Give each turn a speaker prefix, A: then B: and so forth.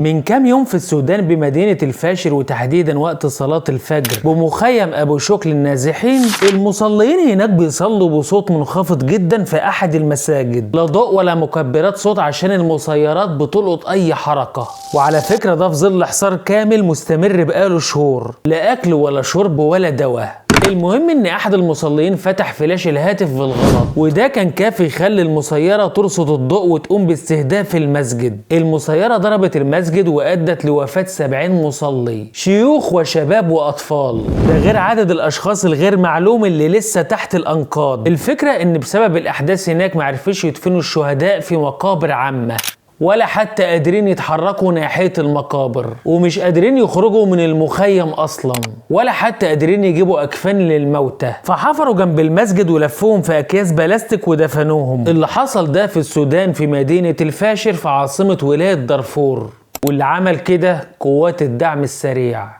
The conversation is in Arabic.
A: من كام يوم في السودان بمدينة الفاشر وتحديدا وقت صلاة الفجر بمخيم أبو شكل النازحين، المصلين هناك بيصلوا بصوت منخفض جدا في أحد المساجد، لا ضوء ولا مكبرات صوت عشان المسيرات بتلقط أي حركة. وعلى فكرة ده في ظل حصار كامل مستمر بقاله شهور، لا أكل ولا شرب ولا دواء. المهم ان احد المصلين فتح فلاش الهاتف بالغلط، وده كان كافي يخلي المسيرة ترصد الضوء وتقوم باستهداف المسجد. المسيرة ضربت المسجد وادت لوفاة 70 مصلي، شيوخ وشباب واطفال، ده غير عدد الاشخاص الغير معلوم اللي لسه تحت الانقاض. الفكرة ان بسبب الاحداث هناك معرفش يدفنوا الشهداء في مقابر عامة، ولا حتى قادرين يتحركوا ناحية المقابر، ومش قادرين يخرجوا من المخيم أصلا، ولا حتى قادرين يجيبوا أكفان للموتى، فحفروا جنب المسجد ولفوهم في أكياس بلاستيك ودفنوهم. اللي حصل ده في السودان في مدينة الفاشر في عاصمة ولاية دارفور، واللي عمل كده قوات الدعم السريع.